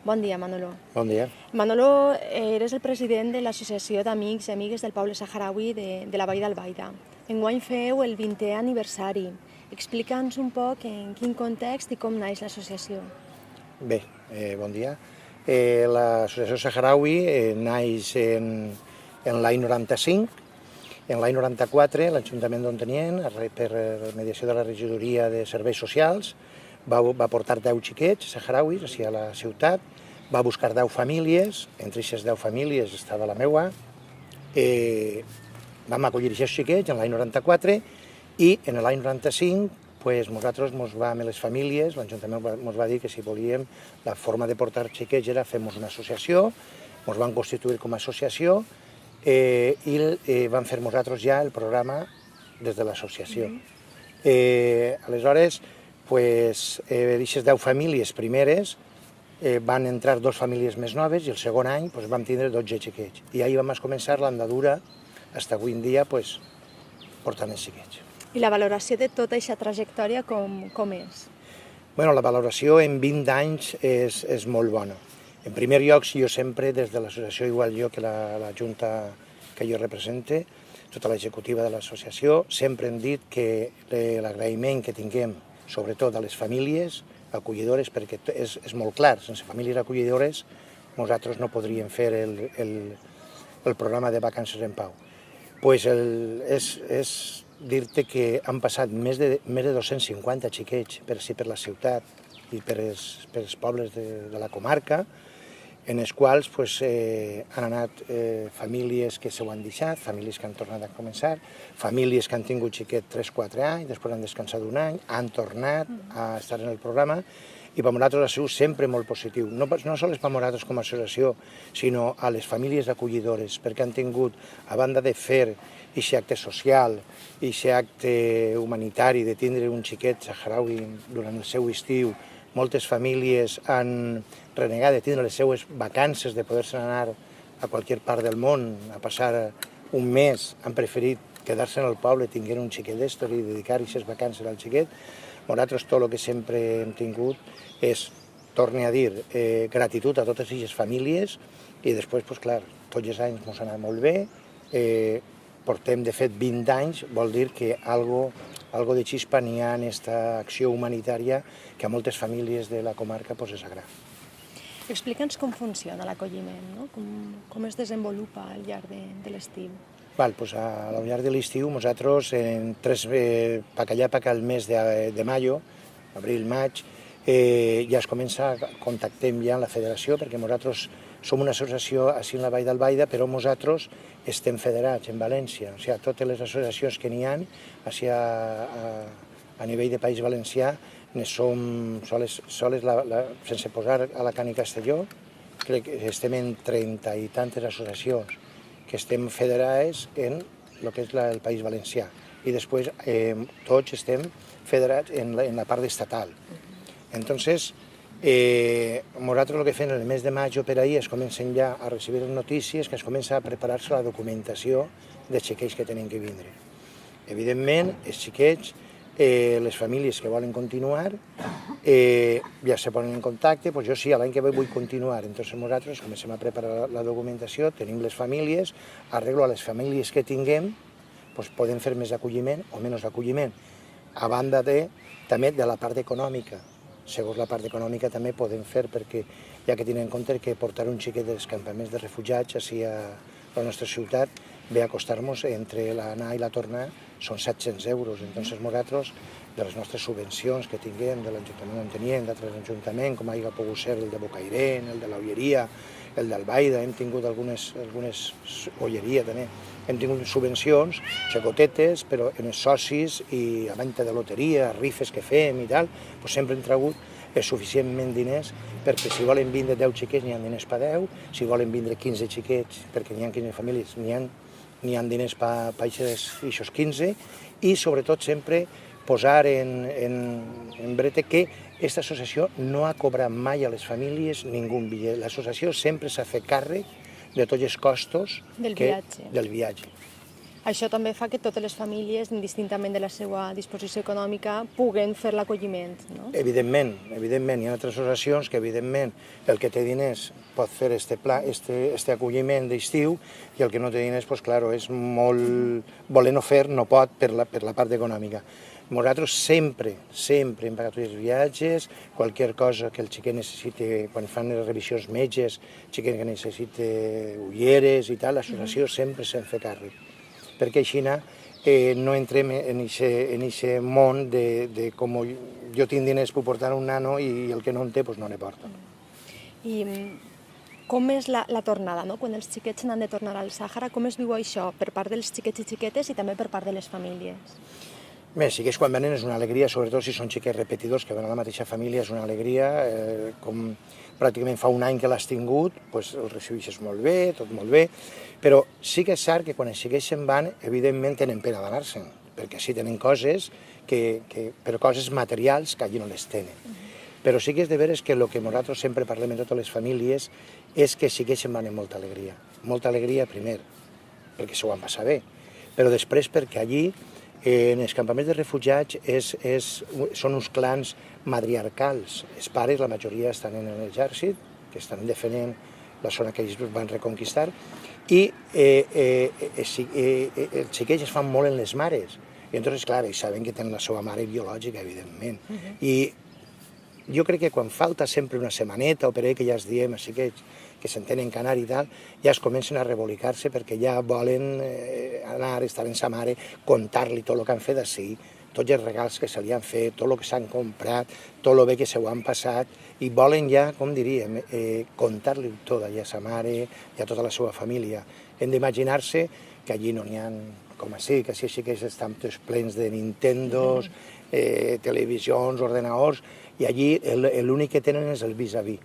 Bon dia, Manolo. Bon dia. Manolo, eres el president de l'Associació d'Amics i Amigues del Poble Saharaui de la Vall d'Albaida. Enguany feu el 20è aniversari. Explica'ns un poc en quin context i com naix l'associació. Bé, bon dia. L'Associació Saharaui naix en l'any 95. En l'any 94, l'Ajuntament d'Ontinyent, per mediació de la regidoria de serveis socials, va portar 10 xiquets saharauis a la ciutat, va buscar 10 famílies, entre aquestes 10 famílies estava la meua, vam acollir aquests xiquets en l'any 94 i en l'any 95 nosaltres amb les famílies, l'Ajuntament ens va dir que si volíem la forma de portar xiquets era fer-nos una associació, ens vam constituir com a associació i vam fer nosaltres ja el programa des de l'associació. Aleshores, d'aquestes 10 famílies primeres van entrar 2 famílies més noves i el segon any vam tindre 12 xiquets. I ahir vam començar l'andadura fins avui en dia portant els xiquets. I la valoració de tota aquesta trajectòria com és? La valoració en 20 anys és molt bona. En primer lloc, jo sempre, des de l'associació, igual jo que la junta que jo represente, tota l'executiva de l'associació, sempre hem dit que l'agraïment que tinguem, sobretot a les famílies acollidores, perquè és molt clar, sense famílies acollidores nosaltres no podríem fer el programa de Vacances en Pau. És dir-te que han passat més de 250 xiquets per la ciutat i per els pobles de la comarca, en els quals han anat famílies que s'ho han deixat, famílies que han tornat a començar, famílies que han tingut xiquet 3-4 anys, després han descansat un any, han tornat a estar en el programa, i per nosaltres ha sigut sempre molt positiu. No sols per nosaltres com a associació, sinó a les famílies acollidores, perquè han tingut, a banda de fer aquest acte social, aquest acte humanitari de tindre un xiquet saharaui durant el seu estiu, moltes famílies han renegat de tindre les seues vacances, de poder-se anar a qualsevol part del món a passar un mes, han preferit quedar-se en el poble, tinguent un xiquet d'estos i dedicar aquestes vacances al xiquet. Nosaltres tot el que sempre hem tingut és, torne a dir, gratitud a totes aquestes famílies i després, clar, tots els anys ens ha anat molt bé, portem de fet 20 anys, vol dir que algo de xispa n'hi ha en aquesta acció humanitària que a moltes famílies de la comarca és agrada. Explica'ns com funciona l'acolliment, com es desenvolupa al llarg de l'estiu. Al llarg de l'estiu nosaltres, allà al mes de maio, abril, maig, ja es comença, contactem ja amb la federació, perquè nosaltres som una associació així en la Vall d'Albaida, però nosaltres estem federats en València. O sigui, totes les associacions que n'hi ha a nivell de País Valencià som soles, sense posar a la Cani Castelló, crec que estem en 30 i tantes associacions que estem federades en el que és el País Valencià. I després tots estem federats en la part estatal. Entonces, nosaltres el que fem en el mes de maig o per ahir es comencen ja a recibir notícies, que es comença a preparar-se la documentació dels xiquets que tenen que vindre. Evidentment, els xiquets, les famílies que volen continuar, ja se ponen en contacte, jo sí, l'any que ve vull continuar, entonces nosaltres comencem a preparar la documentació, tenim les famílies, arreglo a les famílies que tinguem, podem fer més acolliment o menys acolliment, a banda també de la part econòmica. Segons la part econòmica també podem fer, perquè ja que tenen en compte que portar un xiquet dels campaments de refugiats així a la nostra ciutat ve a costar-nos, entre l'anar i la tornar, són 700 euros. Entonces nosaltres, de les nostres subvencions que tinguem, de l'Ajuntament d'Ontinyent, d'altres ajuntaments, com hagi pogut ser el de Bocairent, el de l'Olleria, el d'Albaida, hem tingut algunes Olleria també, hem tingut subvencions, xacotetes, però en els socis i a venda de loteria, rifes que fem i tal, sempre hem tragut suficientment diners perquè si volen vindre 10 xiquets n'hi ha diners per 10, si volen vindre 15 xiquets perquè n'hi ha 15 famílies n'hi ha diners per aquests 15 i sobretot sempre posar en brete que aquesta associació no ha cobrat mai a les famílies ningú bitllet. L'associació sempre s'ha fet càrrec de tots els costos del viatge. Això també fa que totes les famílies, indistintament de la seva disposició econòmica, puguen fer l'acolliment, no? Evidentment, evidentment. Hi ha altres associacions que, evidentment, el que té diners pot fer este acolliment d'estiu i el que no té diners, doncs, clar, és molt... Volent-ho fer, no pot per la part econòmica. Nosaltres sempre hem pagat els viatges, qualsevol cosa que el xiquet necessiti, quan fan les revisions metges, xiquet que necessita ulleres i tal, l'associació sempre se'n fa càrrec. Perquè així no entrem en aquest món de com jo tinc diners per portar un nano i el que no en té, doncs no ne porta. I com és la tornada, no? Quan els xiquets se n'han de tornar al Sàhara, com es viu això per part dels xiquets i xiquetes i també per part de les famílies? Bé, sí que quan venen és una alegria, sobretot si són xiquets repetidors que van a la mateixa família, és una alegria. Com pràcticament fa un any que l'has tingut, doncs el recibeixes molt bé, tot molt bé, però sí que és cert que quan els xiquets se'n van, evidentment tenen pena d'anar-se'n, perquè sí tenen coses, però coses materials que allí no les tenen. Però sí que és de veres que el que nosaltres sempre parlem en totes les famílies és que sí que se'n van amb molta alegria. Molta alegria, primer, perquè s'ho van passar bé, però després perquè allí en els campaments de refugiats són uns clans matriarcals. Els pares, la majoria, estan en l'exèrcit, que estan defendent la zona que ells van reconquistar, i els xiquets es fan molt en les mares. I llavors, clar, ells saben que tenen la seva mare biològica, evidentment. I jo crec que quan falta sempre una setmaneta, o per ahí que ja es diem a xiquets que s'entenen canar i tal, ja es comencen a rebolicar-se perquè ja volen anar, estar amb sa mare, contar-li tot el que han fet així, tots els regals que se li han fet, tot el que s'han comprat, tot el bé que se ho han passat, i volen ja, com diríem, contar-li tot a sa mare i a tota la seva família. Hem d'imaginar-se que allí no n'hi ha com així, que així que estan tots plens de Nintendos, televisions, ordenadors, i allí l'únic que tenen és el vis-a-vis.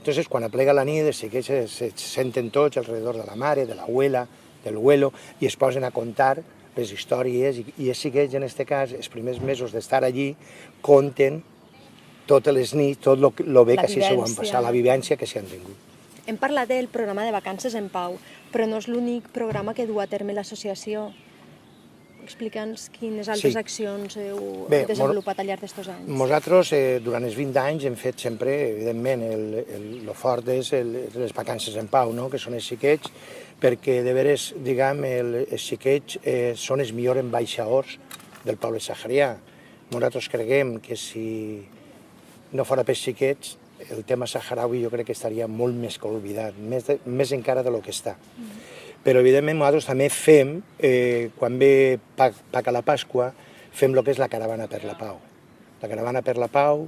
Entonces, quan aplega la nit, sí que se senten tots alrededor de la mare, de l'abuela, del abuelo, i es posen a contar les històries, i sí que ells, en aquest cas, els primers mesos d'estar allí, conten totes les nits, tot el bé que així s'ho han passat, la vivència que s'hi han tingut. Hem parlat del programa de Vacances en Pau, però no és l'únic programa que du a terme l'associació. Explica'ns quines altres accions heu desenvolupat al llarg d'aquests anys. Nosaltres, durant els 20 anys, hem fet sempre, evidentment, el fort és les vacances en pau, que són els xiquets, perquè, de veres, diguem, els xiquets són els millors ambaixadors del poble saharià. Nosaltres creguem que si no fora pels xiquets, el tema saharaui jo crec que estaria molt més que oblidat, més encara del que està. Però, evidentment, nosaltres també fem, quan ve Paca la Pasqua, fem el que és la caravana per la pau. La caravana per la pau,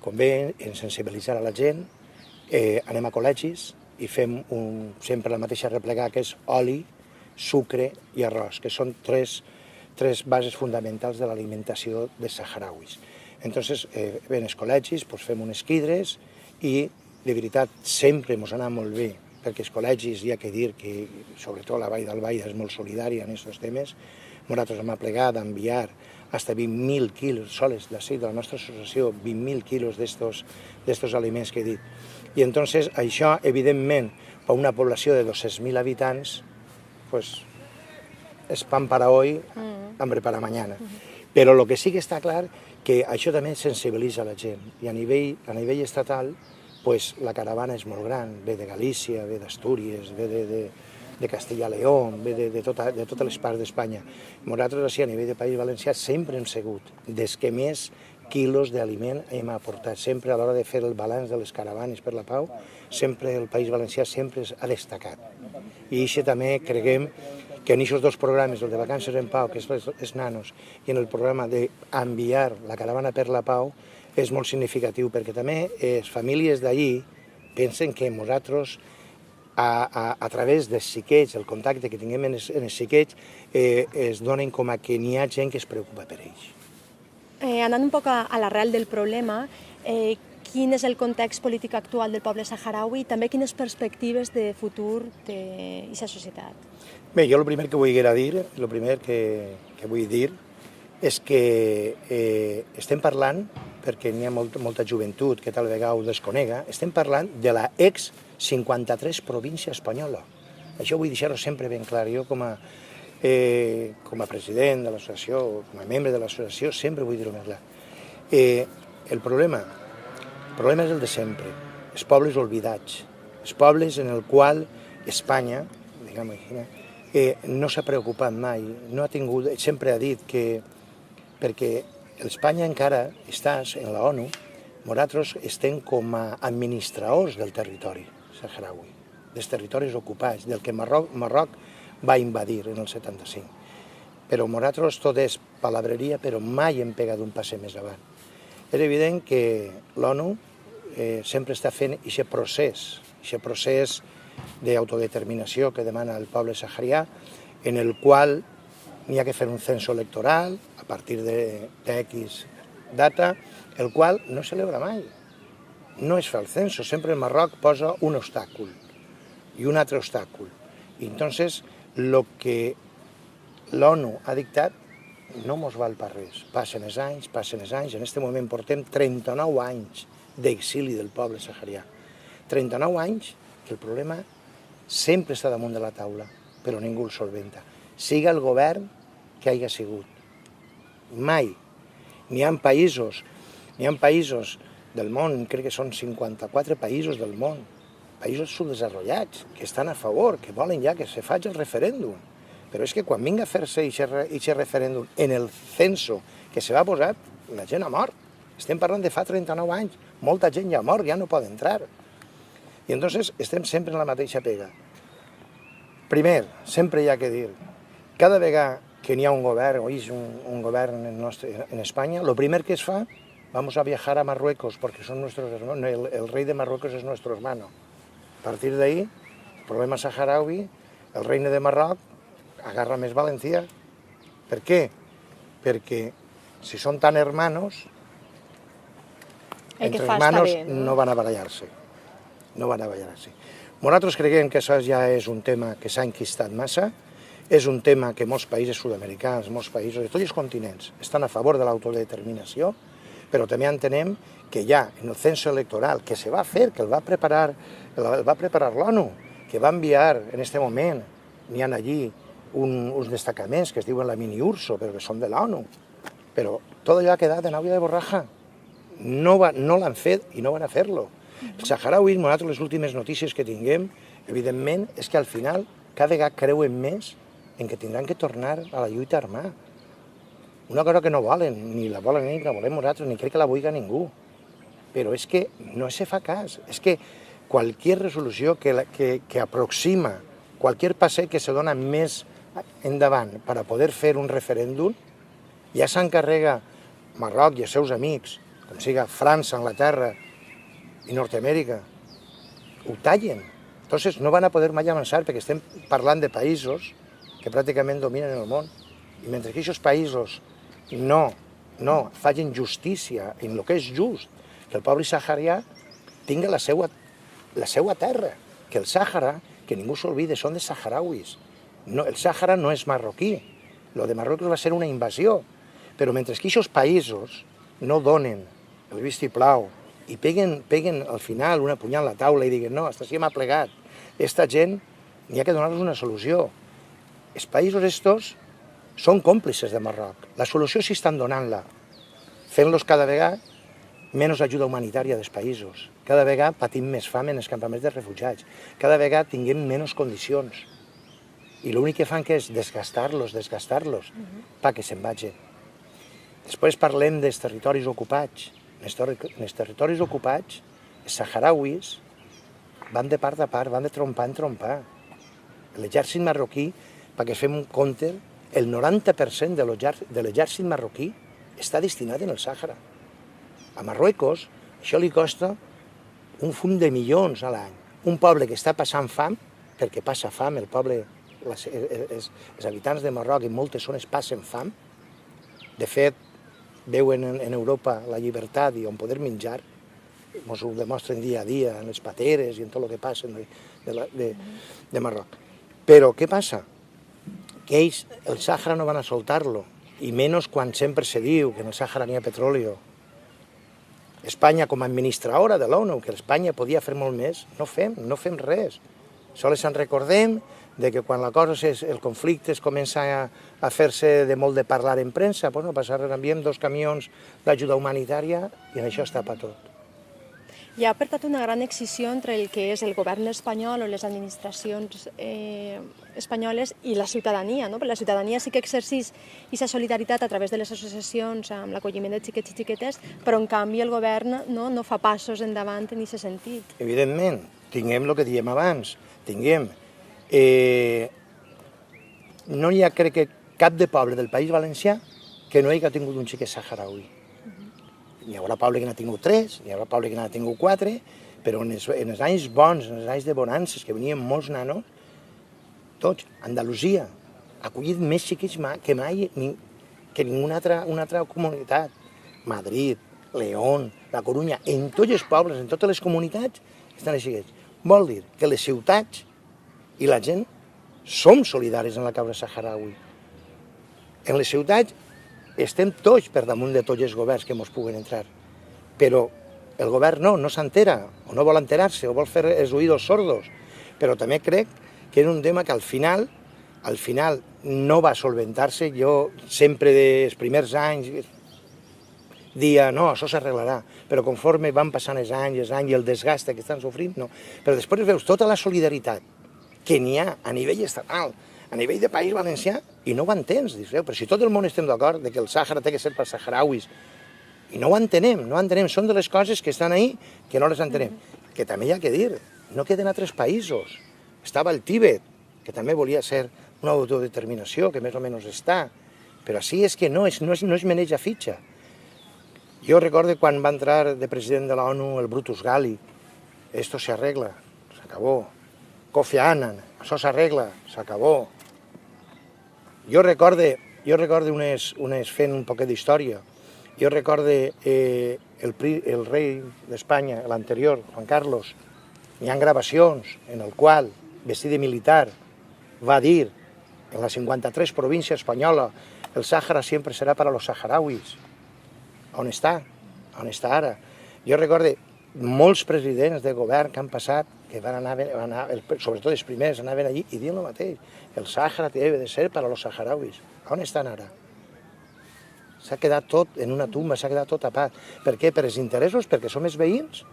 com ve, ens sensibilitzar a la gent, anem a col·legis i fem sempre la mateixa replegada, que és oli, sucre i arròs, que són tres bases fonamentals de l'alimentació dels saharauis. Entonces, ven els col·legis, fem unes quidres i, de veritat, sempre ens ha anat molt bé, perquè els col·legis, hi ha que dir que, sobretot la Vall d'Albaida és molt solidària en aquests temes. Nosaltres hem aplegat a enviar fins a 20.000 quilos, sols de la nostra associació, 20.000 quilos d'estos aliments que he dit. I entonces això, evidentment, per una població de 200.000 habitants, és pan para hoy, hambre para mañana. Però el que sí que està clar, que això també sensibilitza la gent. I a nivell estatal, la caravana és molt gran, ve de Galícia, ve d'Astúries, ve de Castilla y León, ve de totes les parts d'Espanya. Nosaltres, així, a nivell de País Valencià, sempre hem sigut des que més quilos d'aliment hem aportat. Sempre a l'hora de fer el balanç de les caravanes per la pau, sempre el País Valencià sempre ha destacat. I això també creguem que en aquests dos programes, el de Vacances en Pau, que és els nanos, i en el programa d'enviar la caravana per la pau, és molt significatiu, perquè també les famílies d'allí pensen que nosaltres, a través dels xiquets, el contacte que tinguem en els xiquets, es donen com a que n'hi ha gent que es preocupa per ells. Anant un poc a l'arrel del problema, quin és el context polític actual del poble saharaui i també quines perspectives de futur té aquesta societat? Bé, jo el primer que vull dir és que estem parlant, perquè n'hi ha molta joventut que tal vegada ho desconega, estem parlant de la ex-53 província espanyola. Això vull deixar-ho sempre ben clar. Jo, com a president de l'associació, com a membre de l'associació, sempre vull dir-ho més clar. El problema és el de sempre, els pobles oblidats, els pobles en el qual Espanya, diguem-ho així, no s'ha preocupat mai, no ha tingut, sempre ha dit que perquè Espanya encara estàs en la ONU, nosaltres estem com a administradors del territori saharaui, dels territoris ocupats, del que Marroc va invadir en el 75. Però nosaltres tot és palabreria, però mai hem pegat un passet més avant. És evident que l'ONU sempre està fent aquest procés d'autodeterminació que demana el poble saharià, en el qual n'hi ha que fer un censo electoral a partir d'X data, el qual no es celebra mai. No es fa el censo, sempre el Marroc posa un obstacle i un altre obstacle. I entonces, el que l'ONU ha dictat no mos val per res. Passen els anys, en aquest moment portem 39 anys d'exili del poble saharià. 39 anys que el problema sempre està damunt de la taula, però ningú el solventa. Siga el govern que hagi sigut. Mai. N'hi ha països del món, crec que són 54 països del món, països subdesenvolupats, que estan a favor, que volen ja que se faci el referèndum. Però és que quan vinga a fer-se aquest referèndum en el censo que se va posar, la gent ha mort. Estem parlant de fa 39 anys. Molta gent ja ha mort, ja no pot entrar. I entonces estem sempre en la mateixa pega. Primer, sempre hi ha que dir, cada vegada que n'hi ha un govern, o és un govern en Espanya, lo primer que es fa, vamos a viajar a Marruecos, porque son nuestros hermanos, el rey de Marruecos es nuestro hermano. A partir de ahí, el problema saharaui, el reine de Marroc agarra més València. Per què? Perquè si són tan hermanos, entre hermanos no van a barallar-se. No van a barallar-se. Nosaltres creiem que això ja és un tema que s'ha enquistat massa, és un tema que molts països sud-americans, molts països de tots els continents estan a favor de l'autodeterminació, però també entenem que ja en el censo electoral que se va fer, que el va preparar l'ONU, que va enviar en aquest moment, n'hi ha allí uns destacaments que es diuen la mini-URSO, però que són de l'ONU, però tot allò ha quedat en aigua de borraja. No l'han fet i no van a fer-lo. El saharaui, nosaltres les últimes notícies que tinguem, evidentment, és que al final cada vegada creuen més en que tindran que tornar a la lluita armada. Una cosa que no volen, ni la volen ni la volem nosaltres, ni crec que la vulgui ningú. Però és que no se fa cas. És que qualsevol resolució que aproxima, qualsevol passet que se dona més endavant per a poder fer un referèndum, ja s'encarrega Marroc i els seus amics, com siga França, Anglaterra i Nord-Amèrica, ho tallen. Entonces no van a poder mai avançar perquè estem parlant de països que pràcticament dominen el món. I mentre que aquests països no facin justícia en el que és just, que el poble saharià tingui la seva terra, que el Sàhara, que ningú s'oblida, són de saharauis. El Sàhara no és marroquí, el de Marroc va ser una invasió, però mentre que aquests països no donen el vistiplau i peguen al final una punyal a la taula i diguen no, hasta així m'ha plegat, aquesta gent n'hi ha que donar-los una solució. Els països estos són còmplices de Marroc. La solució sí estan donant-la, fent-los cada vegada menys ajuda humanitària dels països. Cada vegada patim més fam en els campaments de refugiats. Cada vegada tinguem menys condicions. I l'únic que fan que és desgastar-los, perquè se'n vagin. Després parlem dels territoris ocupats. En els territoris ocupats, els saharauis van de part a part, van de trompa en trompa. L'exèrcit marroquí, perquè fem un compte, el 90% de l'exèrcit marroquí està destinat en el Sàhara. A Marruecos això li costa un fum de milions a l'any. Un poble que està passant fam, perquè passa fam, el poble, els habitants de Marroc en moltes zones passen fam. De fet, veuen en Europa la llibertat i on poder menjar, ens ho demostren dia a dia en les pateres i en tot el que passa de Marroc. Però què passa? Que ells, el Sàhara no van a soltar-lo, i menys quan sempre se diu que en el Sàhara n'hi ha petroli. Espanya, com a administradora de l'ONU, que Espanya podia fer molt més, no fem res. Sols ens recordem de que quan la cosa, el conflicte es comença a fer-se de molt de parlar en premsa, doncs no passa res, enviem 2 camions d'ajuda humanitària i en això es tapa tot. Hi ha, per tant, una gran excisió entre el que és el govern espanyol o les administracions espanyoles i la ciutadania, no? Perquè la ciutadania sí que exerceix aquesta solidaritat a través de les associacions amb l'acolliment de xiquets i xiquetes, però en canvi el govern no fa passos endavant en aquest sentit. Evidentment, tinguem el que diem abans, no hi ha, crec que, cap de poble del País Valencià que no hagi tingut un xiquet saharaui. Hi haurà poble que n'ha tingut 3, hi haurà poble que n'ha tingut 4, però en els anys bons, en els anys de bonances, que venien molts nanos, tots, Andalusia, ha acollit més xiquets que mai, que ninguna altra comunitat. Madrid, León, La Corunya, en tots els pobles, en totes les comunitats, estan els xiquets. Vol dir que les ciutats i la gent som solidaris en la causa saharaui. En les ciutats estem tots per damunt de tots els governs que ens puguen entrar, però el govern no s'entera, o no vol enterar-se, o vol fer els oïdos sordos, però també crec que és un tema que al final no va solventar-se. Jo sempre dels primers anys dia, no, això s'arreglarà, però conforme van passant els anys i el desgast que estan sofrint, no. Però després veus tota la solidaritat que n'hi ha a nivell estatal, a nivell de País Valencià, i no ho entens, dius, però si tot el món estem d'acord que el Sàhara té que ser per saharauis, i no ho entenem, són de les coses que estan ahí que no les entenem. Que també hi ha que dir, no queden altres països. Estava el Tíbet, que també volia ser una autodeterminació, que més o menys està, però així és que no es maneja fitxa. Jo recordo quan va entrar de president de la ONU el Brutus Gali, esto se arregla, s'acabó. Kofi Annan, això s'arregla, s'acabó. Jo recorde fent un poquet d'història, jo recorde el rei d'Espanya, l'anterior, Juan Carlos, hi ha gravacions en el qual, vestit de militar, va dir en la 53 província espanyola el Sàhara sempre serà per a los saharauis. On està? On està ara? Jo recorde molts presidents de govern que han passat, que van anar, sobretot els primers, anaven allí i diuen el mateix. El Sàhara debe de ser per a los saharauis. On estan ara? S'ha quedat tot en una tumba, s'ha quedat tot tapat. Per què? Per els interessos? Perquè som els veïns?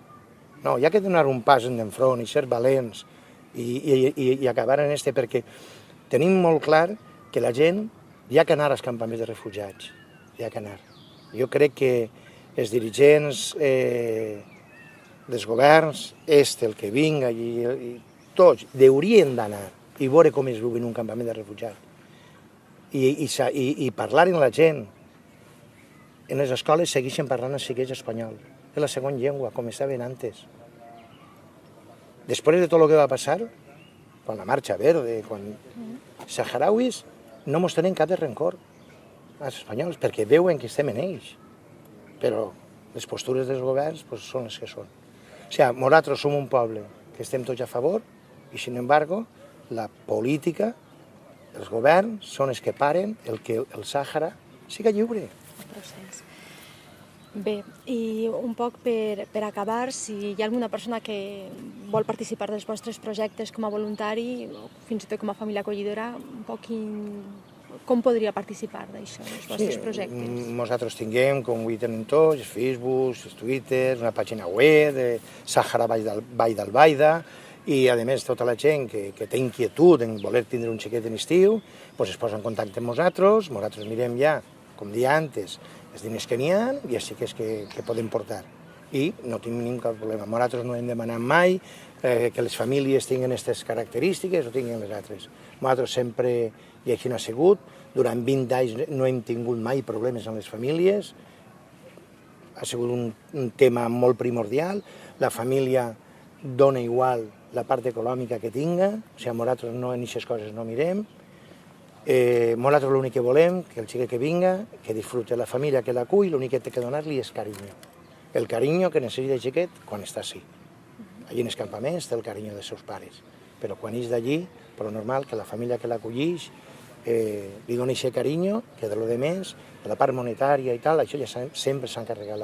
No, hi ha que donar un pas enfront i ser valents i acabar en este, perquè tenim molt clar que la gent hi ha que anar als campaments de refugiats. Hi ha que anar. Jo crec que els dirigents dels governs, el que vinga, i tots haurien d'anar i veure com es viu en un campament de refugiats. I parlar amb la gent. En les escoles segueixen parlant el xiquets espanyol. És la segona llengua, com estaven antes. Després de tot el que va passar, quan la Marxa Verde, quan els saharauis no mos tenen cap de rencor als espanyols, perquè veuen que estem en ells. Però les postures dels governs són les que són. O sigui, nosaltres som un poble que estem tots a favor i, sin embargo, la política, els governs són els que paren que el Sàhara siga lliure. Bé, i un poc per acabar, si hi ha alguna persona que vol participar dels vostres projectes com a voluntari o fins i tot com a família acollidora, un poc com podria participar d'això, dels vostres projectes? Nosaltres tinguem, com ho tenen tots, Facebook, Twitter, una pàgina web de Sàhara Vall d'Albaida, i a més tota la gent que té inquietud en voler tindre un xiquet en estiu es posa en contacte amb nosaltres mirem ja, com dia antes, els diners que n'hi ha i els xiquets que podem portar. I no tenim cap problema. Nosaltres no hem demanat mai que les famílies tinguin aquestes característiques o tinguin les altres. Nosaltres sempre i així no ha sigut. Durant 20 anys no hem tingut mai problemes amb les famílies. Ha sigut un tema molt primordial. La família dona igual la part econòmica que tinga, o sigui, nosaltres en aquestes coses no mirem. Nosaltres l'únic que volem, que el xiquet que vinga, que disfrute la família que l'acull, l'únic que té que donar-li és carinyo. El carinyo que necessita el xiquet quan està així. Allí en els campaments té el carinyo dels seus pares, però quan és d'allí, però normal que la família que l'acollix li doni aquest carinyo, que de lo de més, de la part monetària i tal, això ja sempre s'ha encarregat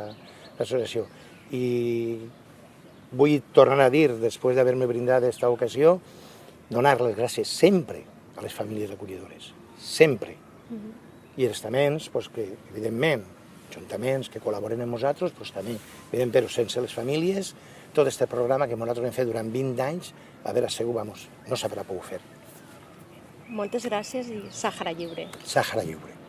l'associació. I vull tornar a dir, després d'haver-me brindat aquesta ocasió, donar les gràcies sempre a les famílies acollidores, sempre. I els estaments, que evidentment, ajuntaments que col·laboren amb nosaltres, també, evidentment, però sense les famílies, tot aquest programa que nosaltres hem fet durant 20 anys, a veure, segur, no s'haurà pogut fer. Moltes gràcies i Sàhara Lliure. Sàhara Lliure.